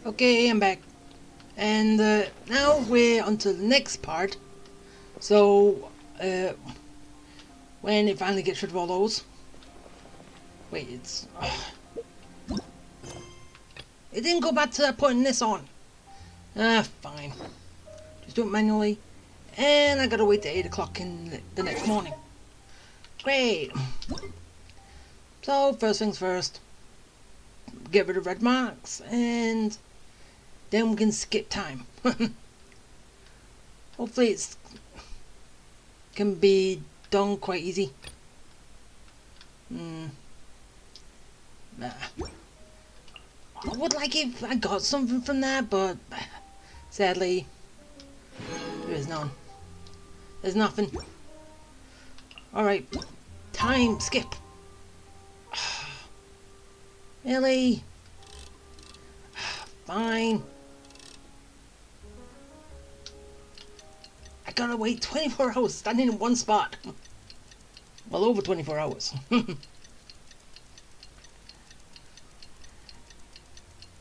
Okay, I'm back. And now we're on to the next part. So, when it finally gets rid of all those. Wait, it's... It didn't go back to putting this on. Fine. Just do it manually. And I gotta wait till 8 o'clock in the next morning. Great. So, first things first. Get rid of red marks, and then we can skip time. Hopefully it's can be done quite easy. Nah. I would like if I got something from that, but sadly there is none. There's nothing. Alright, time skip. Really? Fine. I gotta wait 24 hours standing in one spot. Well, over 24 hours.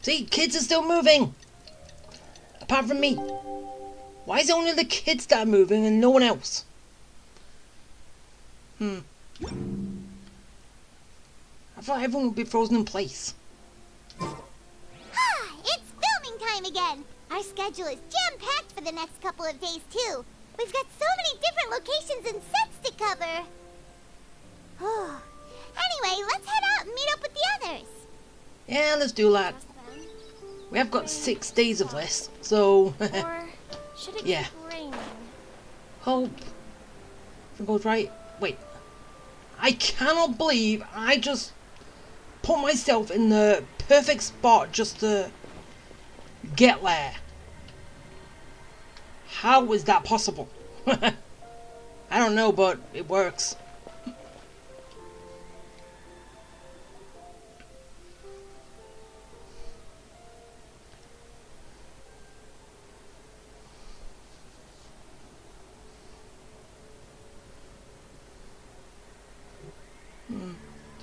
See, kids are still moving. Apart from me. Why is it only the kids that are moving and no one else? I thought everyone would be frozen in place. It's filming time again! Our schedule is jam-packed for the next couple of days, too. We've got so many different locations and sets to cover. Anyway, let's head out and meet up with the others. Yeah, let's do that. We have got 6 days of this, so... Or should it yeah. keep raining? Hope. If it goes right. Wait. I cannot believe I just put myself in the perfect spot just to get there. How is that possible? I don't know, but it works.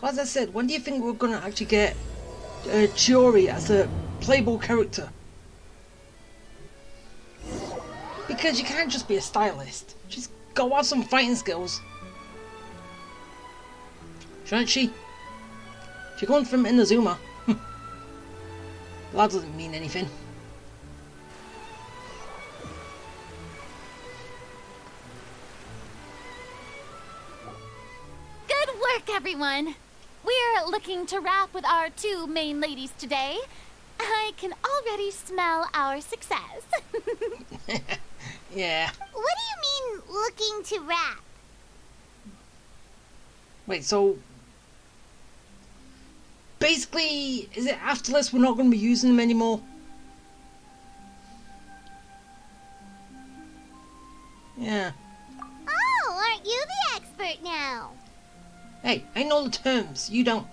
So as I said, when do you think we're gonna actually get Chiori as a playable character? Because you can't just be a stylist. She's got to have some fighting skills. Shouldn't she? She comes from Inazuma. That doesn't mean anything. Good work, everyone! We're looking to wrap with our 2 main ladies today. I can already smell our success. Yeah. What do you mean, looking to wrap? Wait, so... Basically, is it after this we're not going to be using them anymore? Yeah. Oh, aren't you the expert now? Hey, I know the terms, you don't.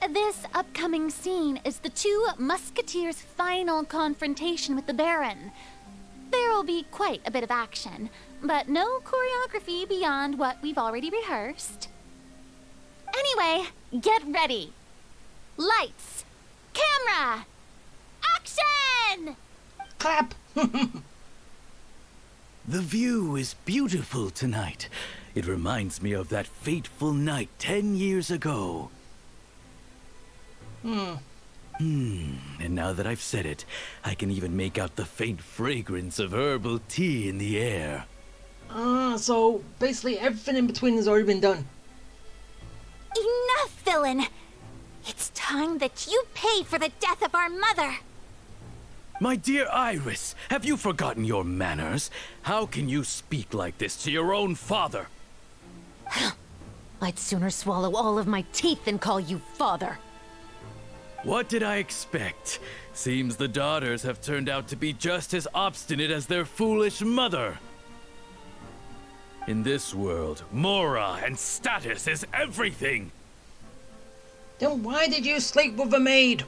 This upcoming scene is the 2 Musketeers' final confrontation with the Baron. There will be quite a bit of action, but no choreography beyond what we've already rehearsed. Anyway, get ready. Lights, camera, action! Clap! The view is beautiful tonight. It reminds me of that fateful night 10 years ago. And now that I've said it, I can even make out the faint fragrance of herbal tea in the air. So basically everything in between has already been done. Enough, villain! It's time that you pay for the death of our mother! My dear Iris, have you forgotten your manners? How can you speak like this to your own father? I'd sooner swallow all of my teeth than call you father. What did I expect? Seems the daughters have turned out to be just as obstinate as their foolish mother. In this world, mora and status is everything! Then why did you sleep with a maid?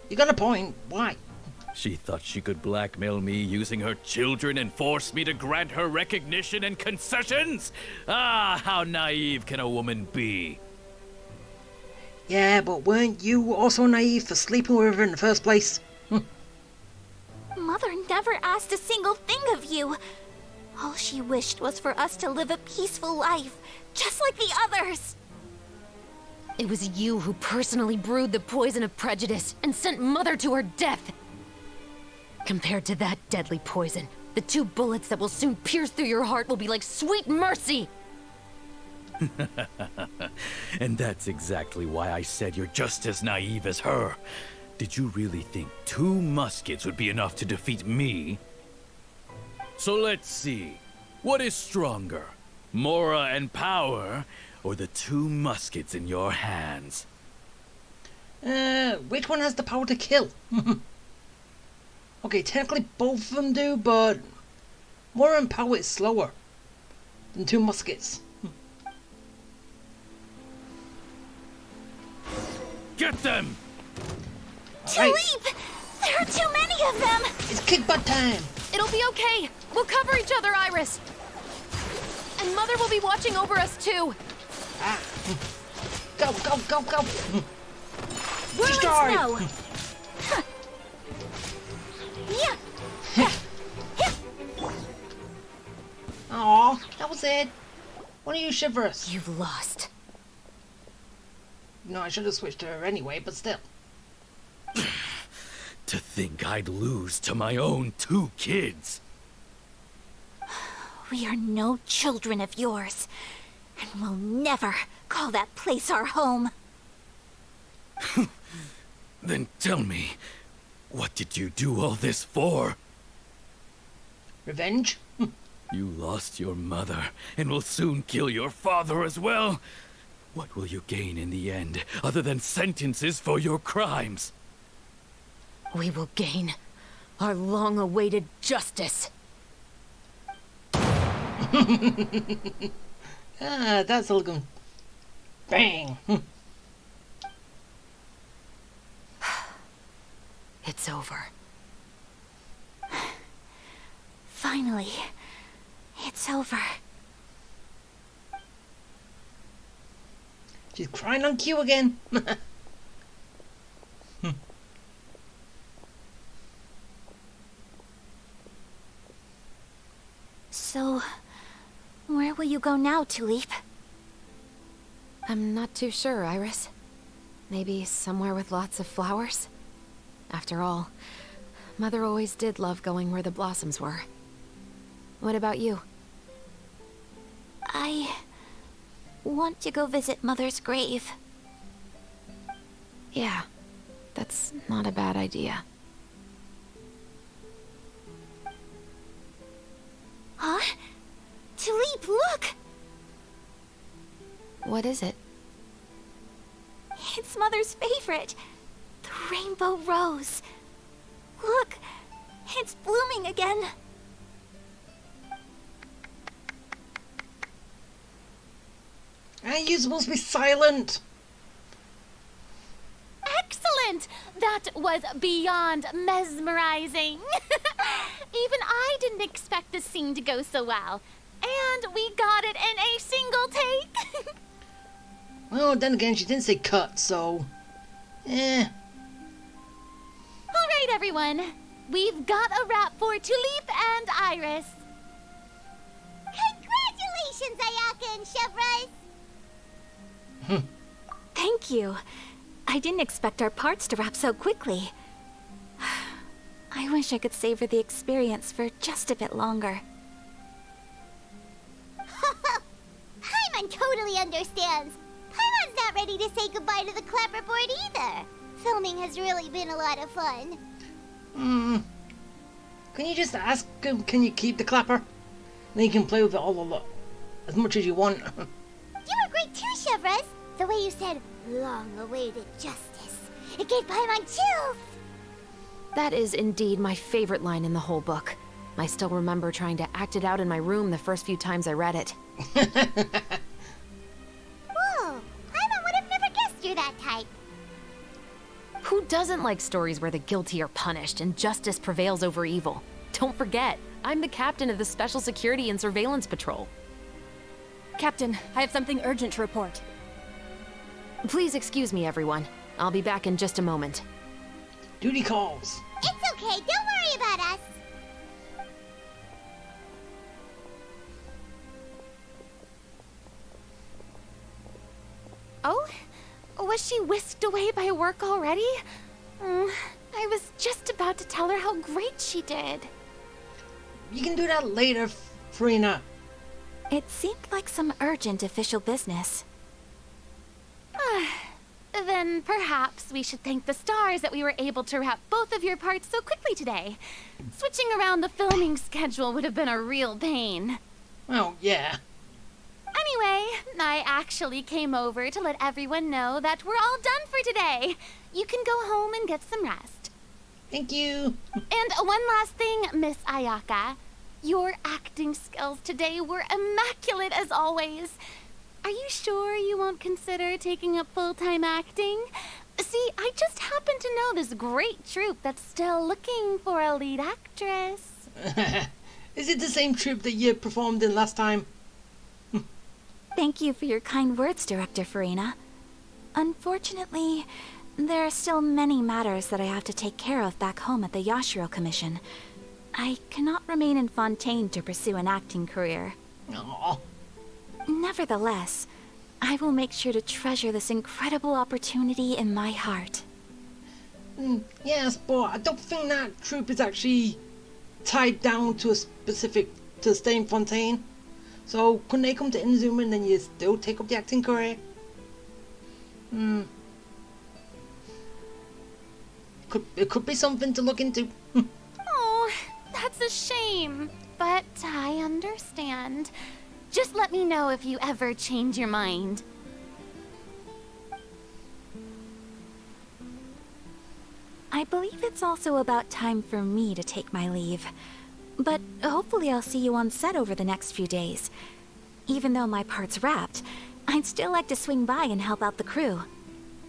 You got a point. Why? She thought she could blackmail me using her children and force me to grant her recognition and concessions? Ah, how naive can a woman be? Yeah, but weren't you also naive for sleeping with her in the first place? Mother never asked a single thing of you. All she wished was for us to live a peaceful life, just like the others. It was you who personally brewed the poison of prejudice and sent Mother to her death. Compared to that deadly poison, the 2 bullets that will soon pierce through your heart will be like sweet mercy. And that's exactly why I said you're just as naive as her. Did you really think 2 muskets would be enough to defeat me? So let's see. What is stronger? Mora and power, or the 2 muskets in your hands? Which one has the power to kill? Okay, technically both of them do, but Mora and power is slower than 2 muskets. Get them! Tulip! There are too many of them! It's kick butt time! It'll be okay. We'll cover each other, Iris. And Mother will be watching over us too. Ah. Go, go, go, go! Whirling Destroy! snow! Yeah! Aw, that was it. Why don't you shiver us? You've lost. No, I should have switched to her anyway, but still. To think I'd lose to my own 2 kids. We are no children of yours, and we'll never call that place our home. Then tell me, what did you do all this for? Revenge? You lost your mother, and will soon kill your father as well. What will you gain in the end, other than sentences for your crimes? We will gain our long-awaited justice. Ah, that's all good. Bang! It's over. Finally, it's over. She's crying on cue again. So, where will you go now, Tulip? I'm not too sure, Iris. Maybe somewhere with lots of flowers? After all, Mother always did love going where the blossoms were. What about you? I want to go visit Mother's grave. Yeah, that's not a bad idea. Huh? Tulip, look! What is it? It's Mother's favorite. The rainbow rose. Look, it's blooming again. You're supposed to be silent. Excellent! That was beyond mesmerizing. Even I didn't expect this scene to go so well. And we got it in a single take. Well, then again, she didn't say cut, so... Eh. All right, everyone. We've got a wrap for Tulip and Iris. Congratulations, Ayaka and Chevrolet! Thank you. I didn't expect our parts to wrap so quickly. I wish I could savor the experience for just a bit longer. Paimon totally understands. Paimon's not ready to say goodbye to the clapperboard either. Filming has really been a lot of fun. Can you just ask him, can you keep the clapper? Then you can play with it all a lot. As much as you want. You were great too, Chevrolet. The way you said, long-awaited justice. It gave Paimon chills. That is indeed my favorite line in the whole book. I still remember trying to act it out in my room the first few times I read it. Whoa, Paimon would have never guessed you're that type. Who doesn't like stories where the guilty are punished and justice prevails over evil? Don't forget, I'm the captain of the Special Security and Surveillance Patrol. Captain, I have something urgent to report. Please excuse me, everyone. I'll be back in just a moment. Duty calls. It's okay, don't worry about us. Oh? Was she whisked away by work already? I was just about to tell her how great she did. You can do that later, Farina. It seemed like some urgent official business. Then perhaps we should thank the stars that we were able to wrap both of your parts so quickly today. Switching around the filming schedule would have been a real pain. Oh, yeah. Anyway, I actually came over to let everyone know that we're all done for today. You can go home and get some rest. Thank you. And one last thing, Miss Ayaka. Your acting skills today were immaculate as always. Are you sure you won't consider taking up full-time acting? See, I just happen to know this great troupe that's still looking for a lead actress. Is it the same troupe that you performed in last time? Thank you for your kind words, Director Farina. Unfortunately, there are still many matters that I have to take care of back home at the Yashiro Commission. I cannot remain in Fontaine to pursue an acting career. Aww. Nevertheless, I will make sure to treasure this incredible opportunity in my heart. Yes, but I don't think that troupe is actually tied down to a specific to stay in Fontaine. So couldn't they come to Inazuma and then you still take up the acting career? It could be something to look into. Oh, that's a shame. But I understand. Just let me know if you ever change your mind. I believe it's also about time for me to take my leave. But hopefully I'll see you on set over the next few days. Even though my part's wrapped, I'd still like to swing by and help out the crew.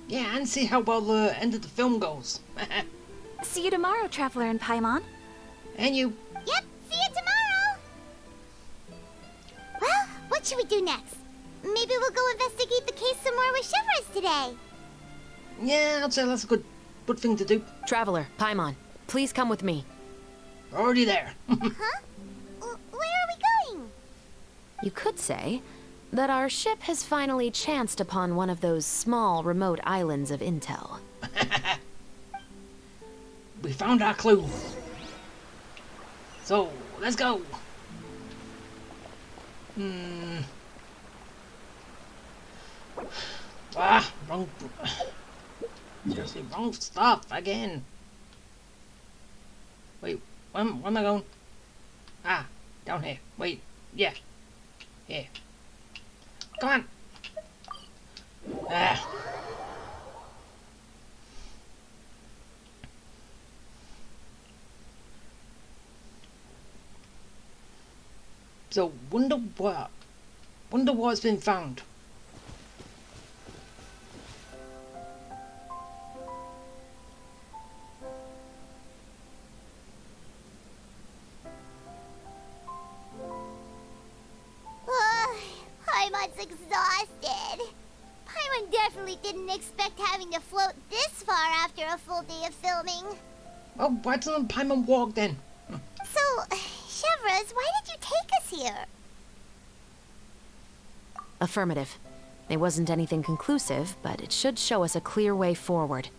Yeah, and see how well the end of the film goes. See you tomorrow, Traveler and Paimon. And you. Yep, see you tomorrow. Well, what should we do next? Maybe we'll go investigate the case some more with Chevres today. Yeah, I'd say that's a good thing to do. Traveler, Paimon, please come with me. Already there. Huh? Where are we going? You could say that our ship has finally chanced upon one of those small, remote islands of intel. We found our clue. So, let's go. Wrong. Seriously, wrong stuff again. Wait, where am I going? Ah, down here. Wait, yeah. Here. Come on. Ah. So, wonder what's been found. Paimon's exhausted. Paimon definitely didn't expect having to float this far after a full day of filming. Oh, why doesn't Paimon walk then? So, Chevres, why did you take us here? Affirmative. It wasn't anything conclusive, but it should show us a clear way forward.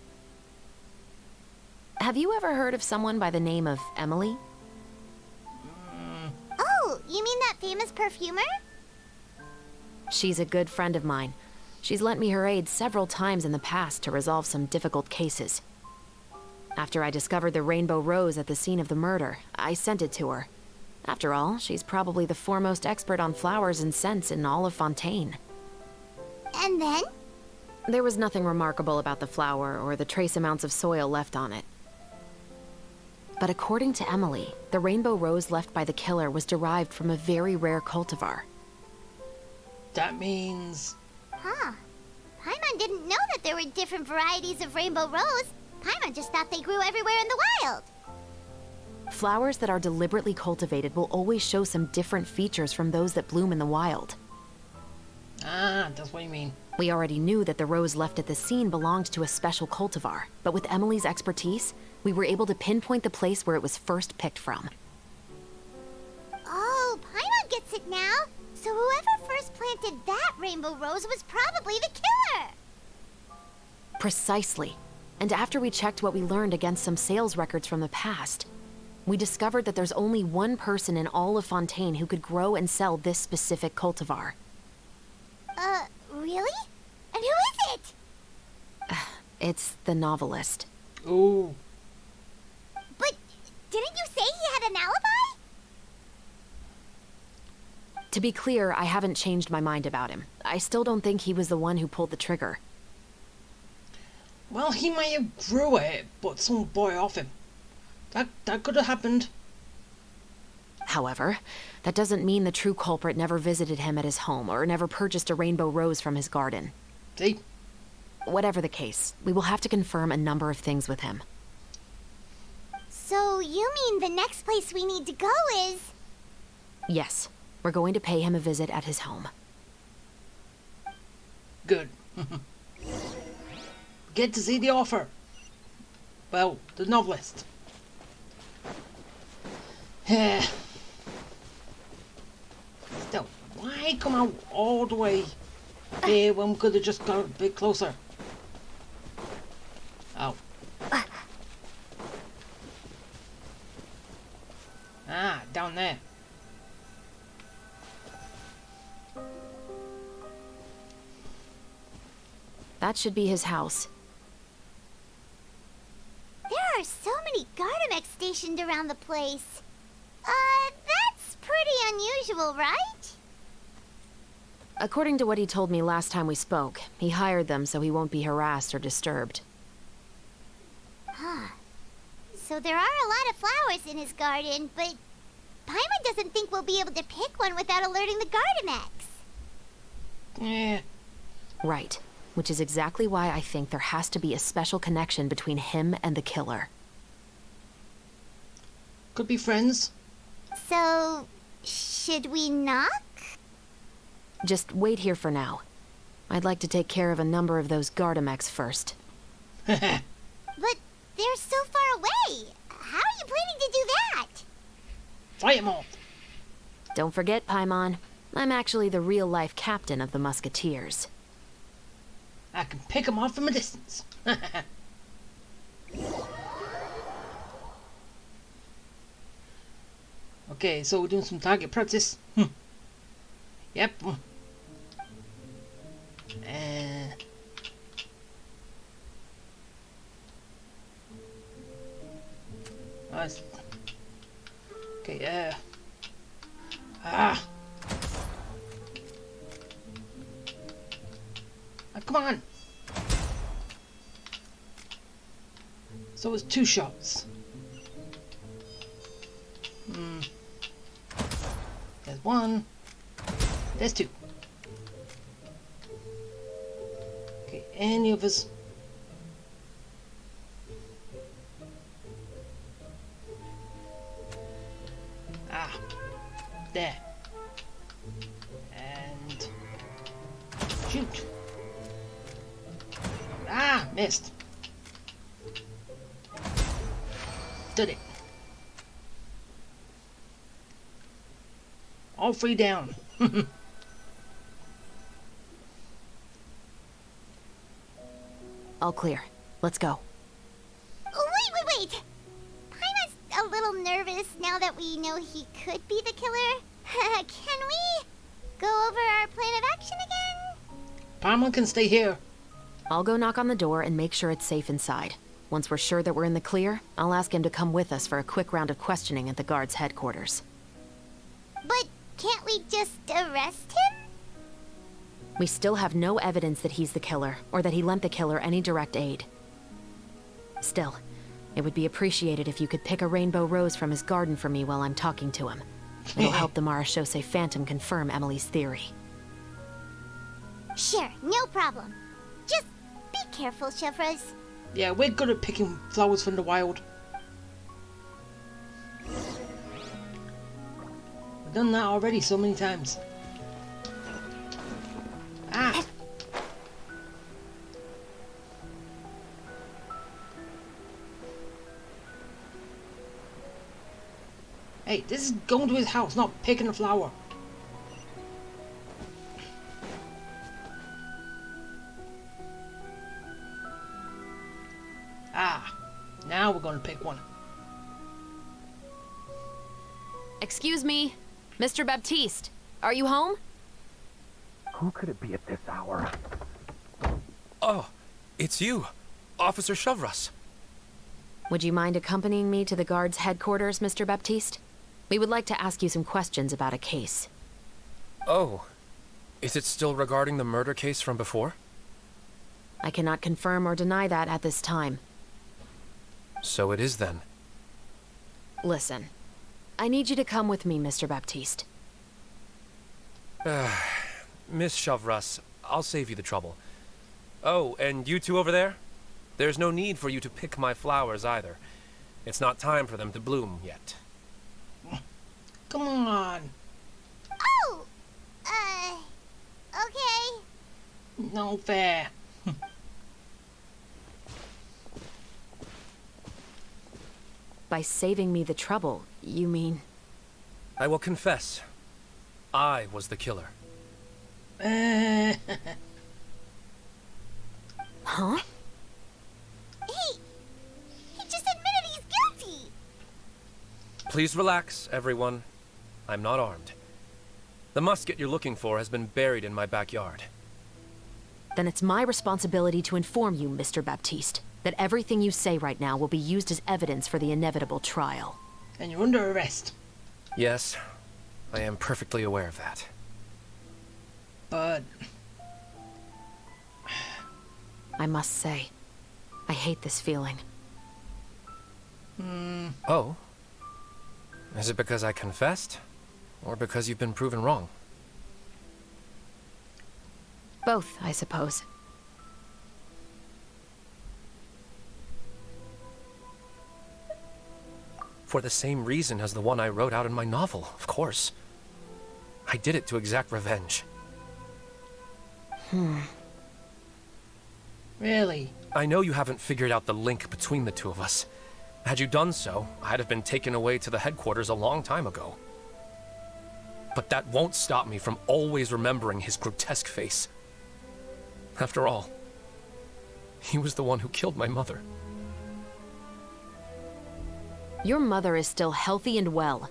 Have you ever heard of someone by the name of Emily? Oh, you mean that famous perfumer? She's a good friend of mine. She's lent me her aid several times in the past to resolve some difficult cases. After I discovered the rainbow rose at the scene of the murder, I sent it to her. After all, she's probably the foremost expert on flowers and scents in all of Fontaine. And then? There was nothing remarkable about the flower or the trace amounts of soil left on it. But according to Emily, the rainbow rose left by the killer was derived from a very rare cultivar. That means... Huh. Paimon didn't know that there were different varieties of rainbow rose. Paimon just thought they grew everywhere in the wild. Flowers that are deliberately cultivated will always show some different features from those that bloom in the wild. Ah, that's what you mean. We already knew that the rose left at the scene belonged to a special cultivar, but with Emily's expertise, we were able to pinpoint the place where it was first picked from. Oh, Paimon gets it now. So whoever first planted that rainbow rose was probably the killer. Precisely. And after we checked what we learned against some sales records from the past, we discovered that there's only one person in all of Fontaine who could grow and sell this specific cultivar. Really? And who is it? It's the novelist. Oh. But didn't you say he had an alibi? To be clear, I haven't changed my mind about him. I still don't think he was the one who pulled the trigger. Well, he might have grew it, but some boy off him. That could have happened. However, that doesn't mean the true culprit never visited him at his home or never purchased a rainbow rose from his garden. See? Whatever the case, we will have to confirm a number of things with him. So you mean the next place we need to go is... Yes, we're going to pay him a visit at his home. Good. Get to see the author. Well, the novelist. Still, why come out all the way here when we could have just got a bit closer? Oh. Ah, down there. That should be his house. There are so many Gardamex stationed around the place. That's pretty unusual, right? According to what he told me last time we spoke, he hired them so he won't be harassed or disturbed. Huh. So there are a lot of flowers in his garden, but Paimon doesn't think we'll be able to pick one without alerting the Gardamex. Yeah. Right. Which is exactly why I think there has to be a special connection between him and the killer. Could be friends. So, should we knock? Just wait here for now. I'd like to take care of a number of those Gardamex first. But they're so far away. How are you planning to do that? Fight 'em all. Don't forget, Paimon, I'm actually the real-life captain of the Musketeers. I can pick 'em off from a distance. Okay, so we're doing some target practice. Yep. Nice. Okay, Ah, come on. So it's 2 shots. There's 1. There's 2. Okay, any of us? Ah, there. And shoot. Ah, missed. Did it. All 3 down. All clear. Let's go. Wait! Paimon's a little nervous now that we know he could be the killer. Can we go over our plan of action again? Paimon can stay here. I'll go knock on the door and make sure it's safe inside. Once we're sure that we're in the clear, I'll ask him to come with us for a quick round of questioning at the guard's headquarters. But can't we just arrest him? We still have no evidence that he's the killer, or that he lent the killer any direct aid. Still, it would be appreciated if you could pick a rainbow rose from his garden for me while I'm talking to him. It'll help the Marachose Phantom confirm Emily's theory. Sure, no problem. Just be careful, Chevrolet. Yeah, we're good at picking flowers from the wild. We've done that already so many times. Ah! Hey, this is going to his house, not picking a flower. Ah, now we're going to pick one. Excuse me, Mr. Baptiste, are you home? Who could it be at this hour? Oh, it's you, Officer Shavras. Would you mind accompanying me to the guard's headquarters, Mr. Baptiste? We would like to ask you some questions about a case. Oh, is it still regarding the murder case from before? I cannot confirm or deny that at this time. So it is then. Listen, I need you to come with me, Mr. Baptiste. Miss Shavras, I'll save you the trouble. Oh, and you two over there? There's no need for you to pick my flowers either. It's not time for them to bloom yet. Come on. Oh! Okay. No fair. By saving me the trouble, you mean... I will confess. I was the killer. Huh? He just admitted he's guilty! Please relax, everyone. I'm not armed. The musket you're looking for has been buried in my backyard. Then it's my responsibility to inform you, Mr. Baptiste, that everything you say right now will be used as evidence for the inevitable trial. And you're under arrest. Yes, I am perfectly aware of that. But... I must say, I hate this feeling. Oh? Is it because I confessed? Or because you've been proven wrong? Both, I suppose. For the same reason as the one I wrote out in my novel, of course. I did it to exact revenge. Really? I know you haven't figured out the link between the two of us. Had you done so, I'd have been taken away to the headquarters a long time ago. But that won't stop me from always remembering his grotesque face. After all, he was the one who killed my mother. Your mother is still healthy and well.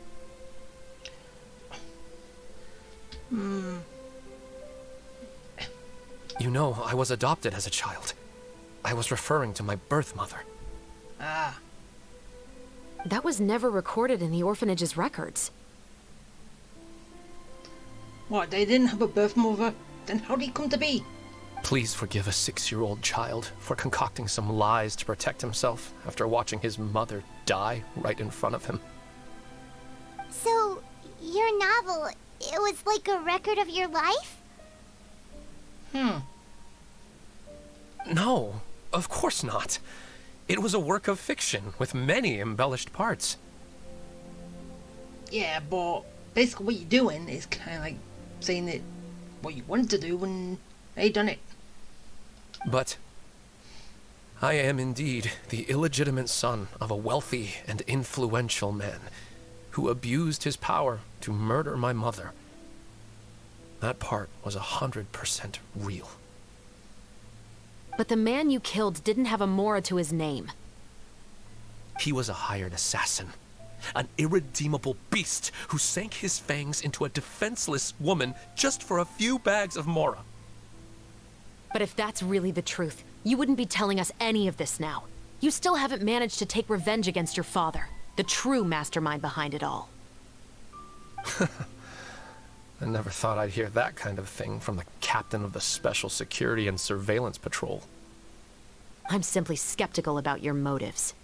You know, I was adopted as a child. I was referring to my birth mother. Ah. That was never recorded in the orphanage's records. What, they didn't have a birth mother? Then how did he come to be? Please forgive a 6-year-old child for concocting some lies to protect himself after watching his mother die right in front of him. So, your novel, it was like a record of your life? No, of course not. It was a work of fiction with many embellished parts. Yeah, but basically what you're doing is kind of like saying that what you wanted to do and they done it. But I am indeed the illegitimate son of a wealthy and influential man who abused his power to murder my mother. That part was 100% real. But the man you killed didn't have a Mora to his name. He was a hired assassin. An irredeemable beast who sank his fangs into a defenseless woman just for a few bags of Mora. But if that's really the truth, you wouldn't be telling us any of this now. You still haven't managed to take revenge against your father, the true mastermind behind it all. I never thought I'd hear that kind of thing from the captain of the Special Security and Surveillance Patrol. I'm simply skeptical about your motives.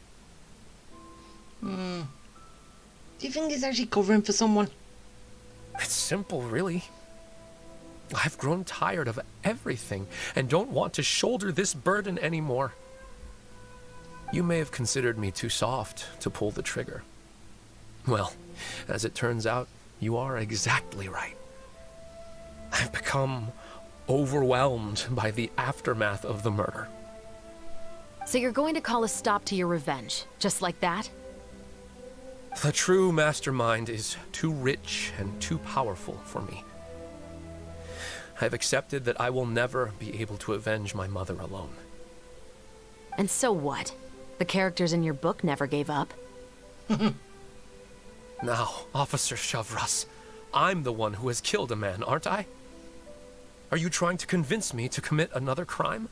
Do you think he's actually covering for someone? It's simple, really. I've grown tired of everything and don't want to shoulder this burden anymore. You may have considered me too soft to pull the trigger. Well, as it turns out, you are exactly right. I've become overwhelmed by the aftermath of the murder. So you're going to call a stop to your revenge, just like that? The true mastermind is too rich and too powerful for me. I've accepted that I will never be able to avenge my mother alone. And so what? The characters in your book never gave up. Now, Officer Shavras, I'm the one who has killed a man, aren't I? Are you trying to convince me to commit another crime?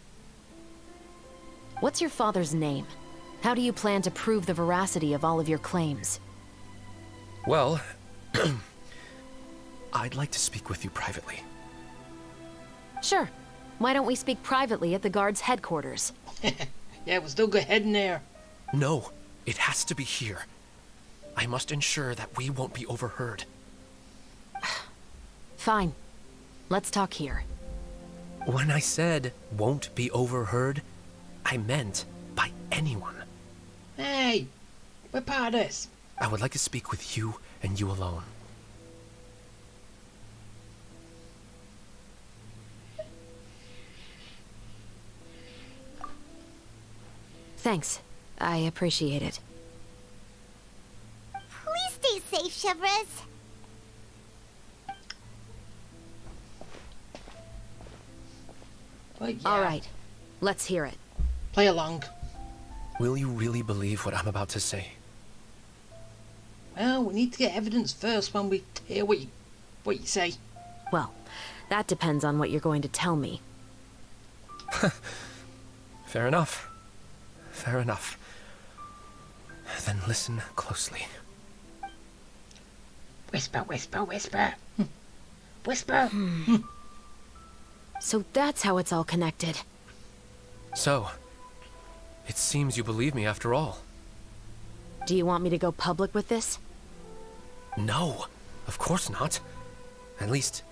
What's your father's name? How do you plan to prove the veracity of all of your claims? Well, I'd like to speak with you privately. Sure. Why don't we speak privately at the guard's headquarters? Yeah, we'll still go heading there. No, it has to be here. I must ensure that we won't be overheard. Fine. Let's talk here. When I said won't be overheard, I meant by anyone. Hey, we're part of this. I would like to speak with you and you alone. Thanks. I appreciate it. Please stay safe, Shavras. But yeah, All right. Let's hear it. play along. Will you really believe what I'm about to say? Well, we need to get evidence first when we hear what you say. Well, that depends on what you're going to tell me. Fair enough. Fair enough. Then listen closely. Whisper, whisper, whisper. Whisper. So that's how it's all connected. So, it seems you believe me after all. Do you want me to go public with this? No, of course not. At least,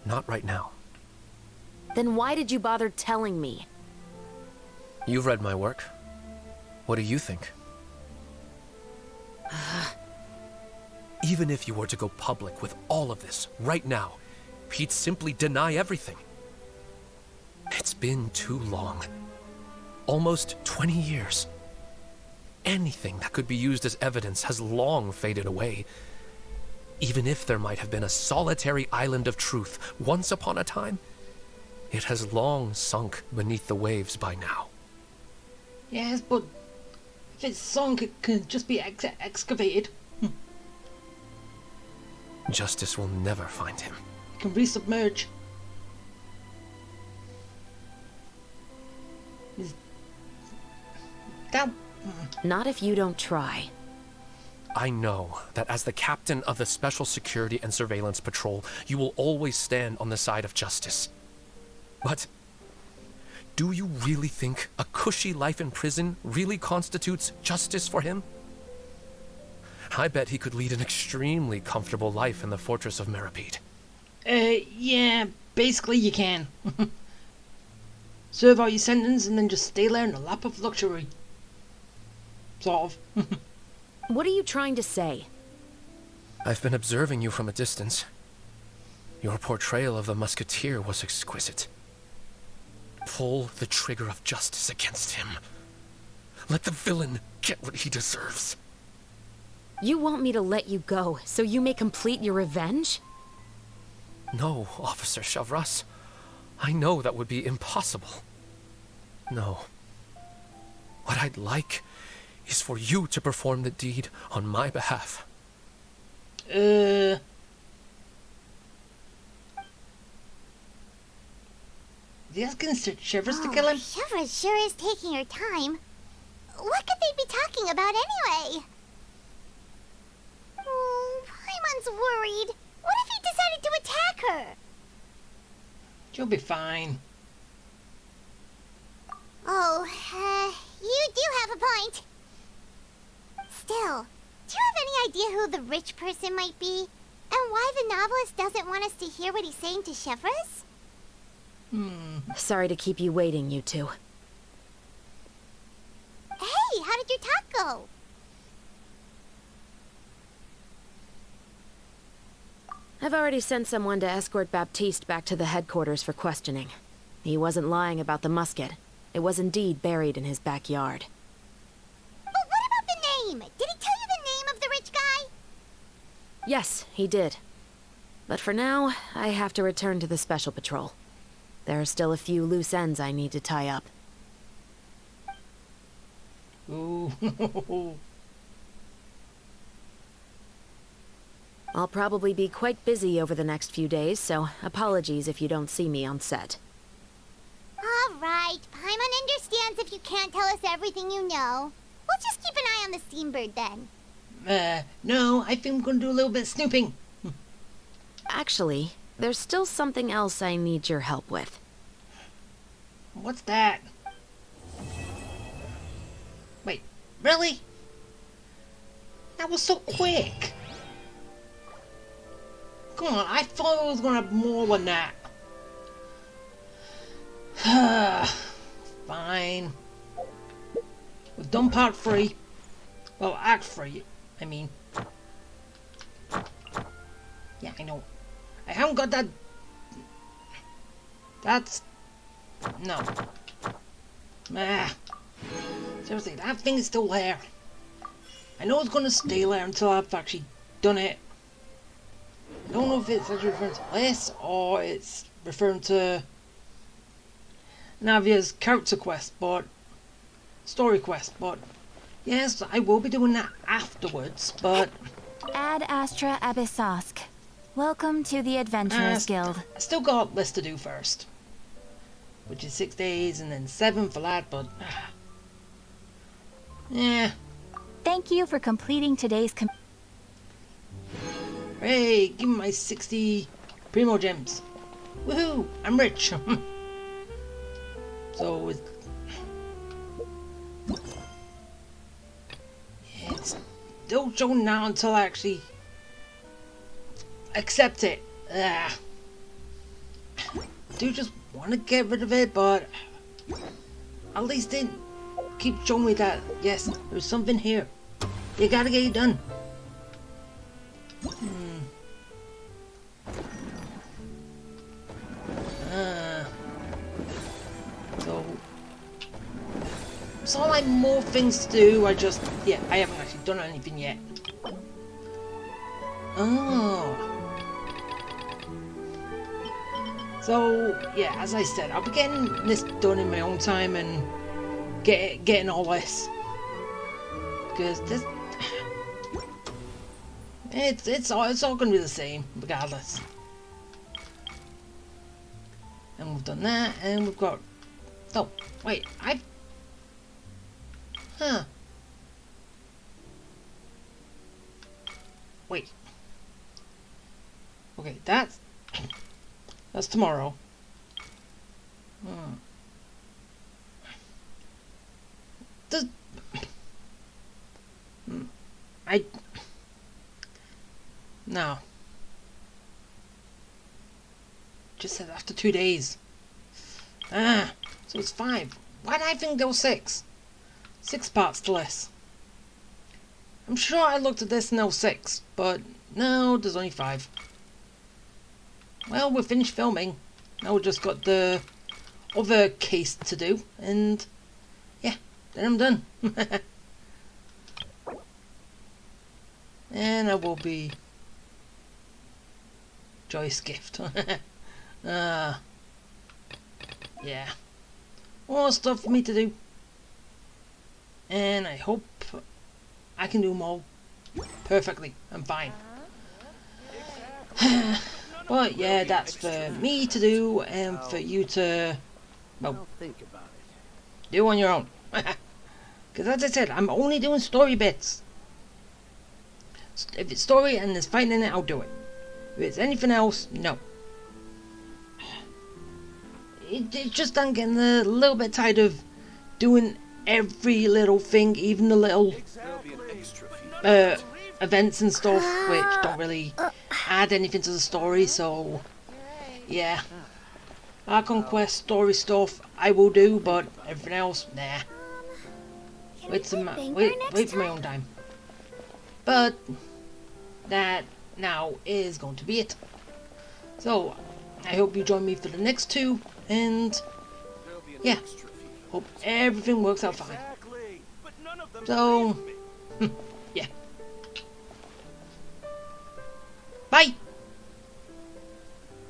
not right now. Then why did you bother telling me? You've read my work. What do you think? Even if you were to go public with all of this right now, he'd simply deny everything. It's been too long. Almost 20 years. Anything that could be used as evidence has long faded away. Even if there might have been a solitary island of truth once upon a time, it has long sunk beneath the waves by now. Yes, but if it's sunk, it can just be excavated. Justice will never find him. It can resubmerge. Is that... Not if you don't try. I know that as the captain of the Special Security and Surveillance Patrol, you will always stand on the side of justice. But do you really think a cushy life in prison really constitutes justice for him? I bet he could lead an extremely comfortable life in the fortress of Meripede. Yeah, basically you can. Serve out your sentence and then just stay there in a lap of luxury. Sort of. What are you trying to say? I've been observing you from a distance. Your portrayal of the Musketeer was exquisite. Pull the trigger of justice against him. Let the villain get what he deserves. You want me to let you go so you may complete your revenge? No, Officer Shavras. I know that would be impossible. No. What I'd like is for you to perform the deed on my behalf. You asking Shivers to kill him? Shavras sure is taking her time. What could they be talking about anyway? Oh, Paimon's worried. What if he decided to attack her? She'll be fine. Oh, you do have a point. Still, do you have any idea who the rich person might be? And why the novelist doesn't want us to hear what he's saying to Shavras? Sorry to keep you waiting, you two. Hey, how did your talk go? I've already sent someone to escort Baptiste back to the headquarters for questioning. He wasn't lying about the musket. It was indeed buried in his backyard. But what about the name? Did he tell you the name of the rich Yes, he did. But for now, I have to return to the Special Patrol. There are still a few loose ends I need to tie up. Ooh. I'll probably be quite busy over the next few days, so apologies if you don't see me on set. Alright, Paimon understands if you can't tell us everything you know. We'll just keep an eye on the Steambird then. No, I think I'm gonna do a little bit of snooping. Actually, there's still something else I need your help with. What's that? Wait, really? That was so quick. Come on, I thought it was gonna have more than that. Fine. We've done part 3. Well, act 3, I mean. Yeah, I know. I haven't got that. That's. No. Seriously, that thing is still there. I know it's gonna stay there until I've actually done it. I don't know if it's actually referring to this or it's referring to Navia's character quest, but story quest, but yes, I will be doing that afterwards, but Ad Astra Abyssosk. Welcome to the Adventurers Guild. I still got list to do first, which is 6 days and then 7 for that, but yeah. Thank you for completing today's Hey, give me my 60 Primo Gems. Woohoo! I'm rich. So it's still showing now until I actually accept it. Do just want to get rid of it, but at least they keep showing me that yes, there's something here. You gotta get it done. So all like more things to do. I haven't actually done anything yet. Oh. So yeah, as I said, I'll be getting this done in my own time and getting all this, because this it's all gonna be the same regardless. And we've done that, and we've got. Oh wait, Wait. Okay, that's tomorrow. No. Just said after 2 days. So it's 5. Why did I think there was 6? 6 parts to this. I'm sure I looked at this and there was 6, but no, there's only 5. Well, we're finished filming. Now we've just got the other case to do, and yeah, then I'm done. And I will be Joy's gift. Yeah. More stuff for me to do. And I hope I can do them all perfectly. I'm fine. But yeah, that's for me to do and for you to, well, do on your own. Because as I said, I'm only doing story bits. If it's story and there's fighting in it, I'll do it. If it's anything else, no. It's just I'm getting a little bit tired of doing every little thing, even the little events and stuff, which don't really add anything to the story. So yeah, our conquest story stuff I will do, but everything else, nah. Wait for my own time. But that now is going to be it. So I hope you join me for the next 2, and yeah, hope everything works out fine. So yeah. Bye.